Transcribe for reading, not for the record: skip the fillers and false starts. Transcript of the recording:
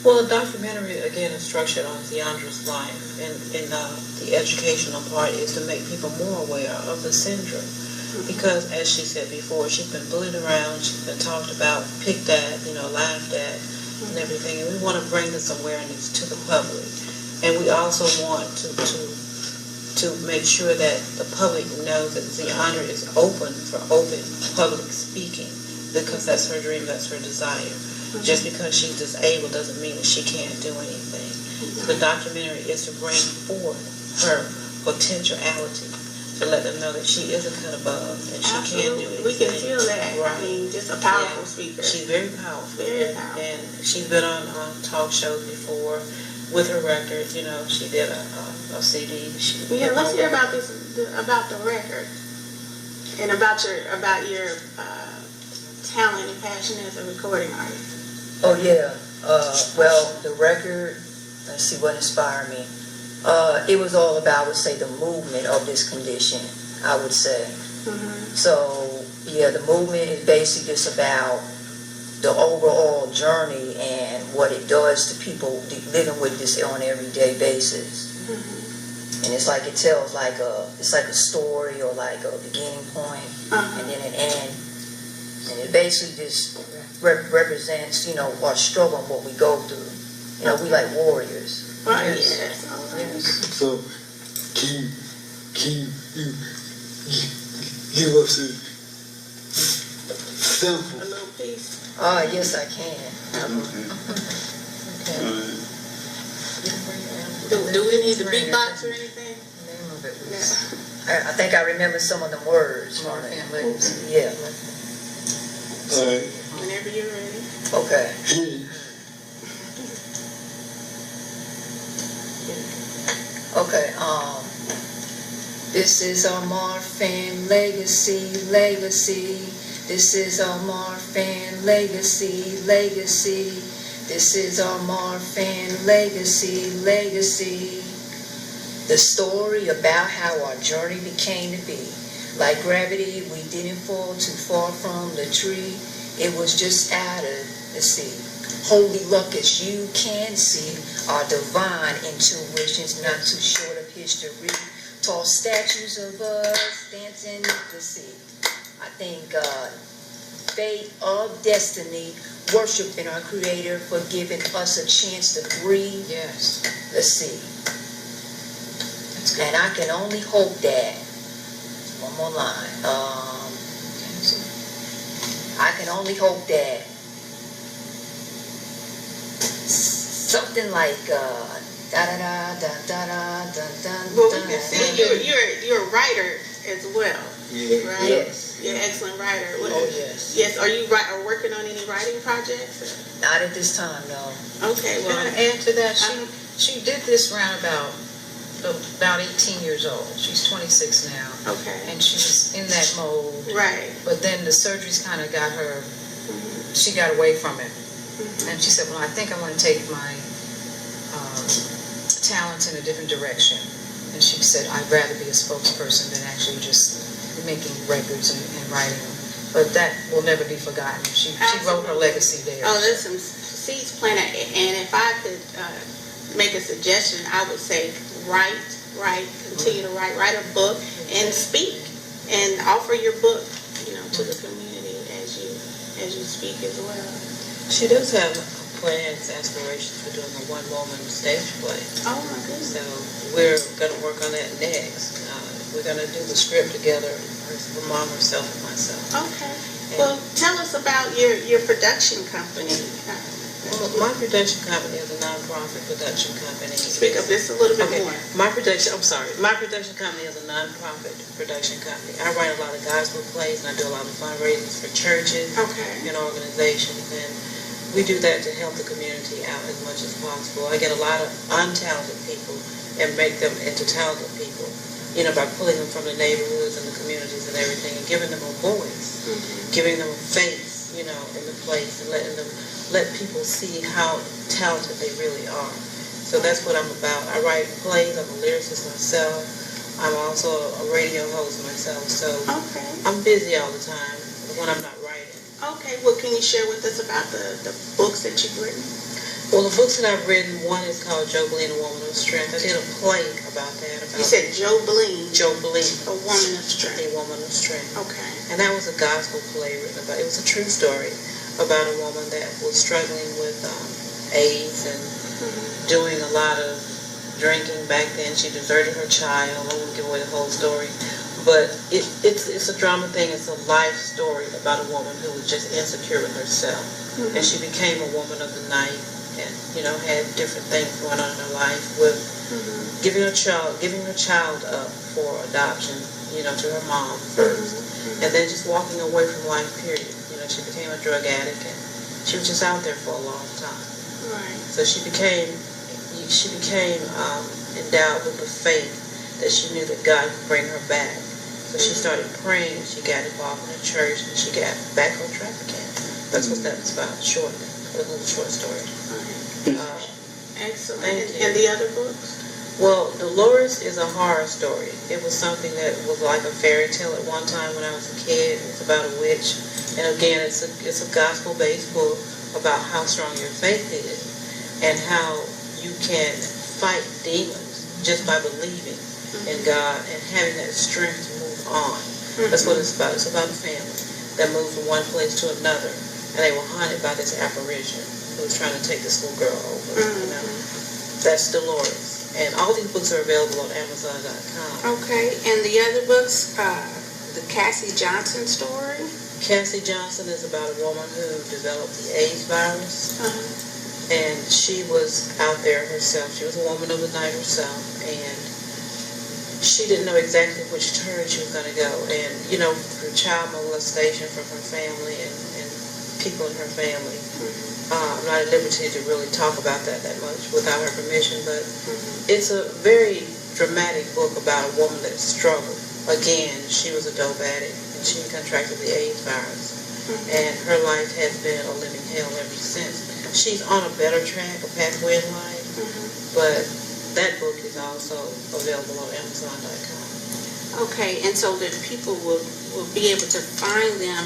Well, the documentary, again, is structured on Deandra's life, and the educational part is to make people more aware of the syndrome. Because, as she said before, she's been bullied around, she's been talked about, picked at, laughed at, and everything. And we want to bring this awareness to the public. And we also want to make sure that the public knows that Deandra is open for open public speaking, because that's her dream, that's her desire. Just because she's disabled doesn't mean that she can't do anything. The documentary is to bring forth her potentiality, to let them know that she is a cut above and she can do anything. We can feel that. Right. I mean, just a powerful speaker. She's very powerful. Very powerful. And she's been on talk shows before with her record. She did a CD. Let's hear about the record, and about your talent and passion as a recording artist. Oh yeah. Well, the record. Let's see what inspired me. It was all about, I would say, the movement of this condition, I would say. Mm-hmm. So, yeah, the movement is basically just about the overall journey and what it does to people living with this on an everyday basis. Mm-hmm. And it's like it tells it's like a story or like a beginning point, and then an end. And it basically just represents, our struggle and what we go through. We like warriors. Right. Yes. So, can you give us a sample? A little piece. Yes, I can. Okay. Do we need the beatbox or anything? I think I remember some of the words. Yeah. All right. Whenever you're ready. Okay. Okay, this is our Marfan legacy. This is our Marfan legacy. This is our Marfan legacy. The story about how our journey became to be. Like gravity, we didn't fall too far from the tree. It was just out of the sea. Holy luck, as you can see, our divine intuitions, not too short of history. Tall statues of us dancing in the sea. I think fate of destiny, worshiping our Creator for giving us a chance to breathe. Yes. Let's see. And I can only hope that, one more line, I can only hope that something like da da da da da da da da. Well, we can see you're a writer as well. Yeah. Right? Yes. You're an excellent writer. Yes. Yes. Are you working on any writing projects? Or? Not at this time, no. Okay. Well, Can I add to that? She did this roundabout about 18 years old. She's 26 now. Okay. And she was in that mode. Right. But then the surgeries kind of got her, she got away from it. And she said, well, I think I want to take my talents in a different direction. And she said, I'd rather be a spokesperson than actually just making records and writing them. But that will never be forgotten. She wrote her legacy there. Oh, there's some seeds planted. And if I could make a suggestion, I would say write, continue to write a book and speak and offer your book, to the community as you speak as well. She does have plans, aspirations for doing a one-woman stage play. Oh my goodness. So we're going to work on that next. We're going to do the script together, her mom, herself, and myself. Okay. Well, tell us about your production company. Well, my production company is a non-profit production company. Speak up just a little bit more. My production company is a non-profit production company. I write a lot of gospel plays and I do a lot of fundraisers for churches and organizations, and we do that to help the community out as much as possible. I get a lot of untalented people and make them into talented people, by pulling them from the neighborhoods and the communities and everything and giving them a voice, giving them a face, in the place, and let people see how talented they really are. So that's what I'm about. I write plays. I'm a lyricist myself. I'm also a radio host myself. So I'm busy all the time when I'm not writing. Okay. Well, can you share with us about the books that you've written? Well, the books that I've written, one is called Joe Bleen, A Woman of Strength. I did a play about that. You said Joe Bleen, Joe Bleen, A Woman of Strength. A Woman of Strength. Okay. And that was a gospel play written about, it was a true story about a woman that was struggling with AIDS and doing a lot of drinking back then. She deserted her child. I won't give away the whole story. But it's a drama thing. It's a life story about a woman who was just insecure with herself. And she became a woman of the night and, had different things going on in her life with giving her child up for adoption, to her mom first. And then just walking away from life, period. She became a drug addict and she was just out there for a long time. Right. So she became endowed with the faith that she knew that God could bring her back. So she started praying, she got involved in the church, and she got back on track again. That's what that's about, a little short story. Excellent. Thank you. And the other books? Well, Dolores is a horror story. It was something that was like a fairy tale at one time when I was a kid. It's about a witch. And again, it's a gospel-based book about how strong your faith is and how you can fight demons just by believing in God and having that strength to move on. That's what it's about. It's about a family that moved from one place to another, and they were haunted by this apparition who was trying to take this little girl over. That's Dolores. And all these books are available on Amazon.com. Okay. And the other books, the Cassie Johnson story? Cassie Johnson is about a woman who developed the AIDS virus. And she was out there herself. She was a woman of the night herself. And she didn't know exactly which turn she was going to go. And, through child molestation from her family and people in her family, I'm not at liberty to really talk about that much without her permission, but it's a very dramatic book about a woman that struggled. Again, she was a dope addict, and she contracted the AIDS virus. And her life has been a living hell ever since. She's on a better track, a pathway in life, but that book is also available on Amazon.com. Okay, and so that people will be able to find them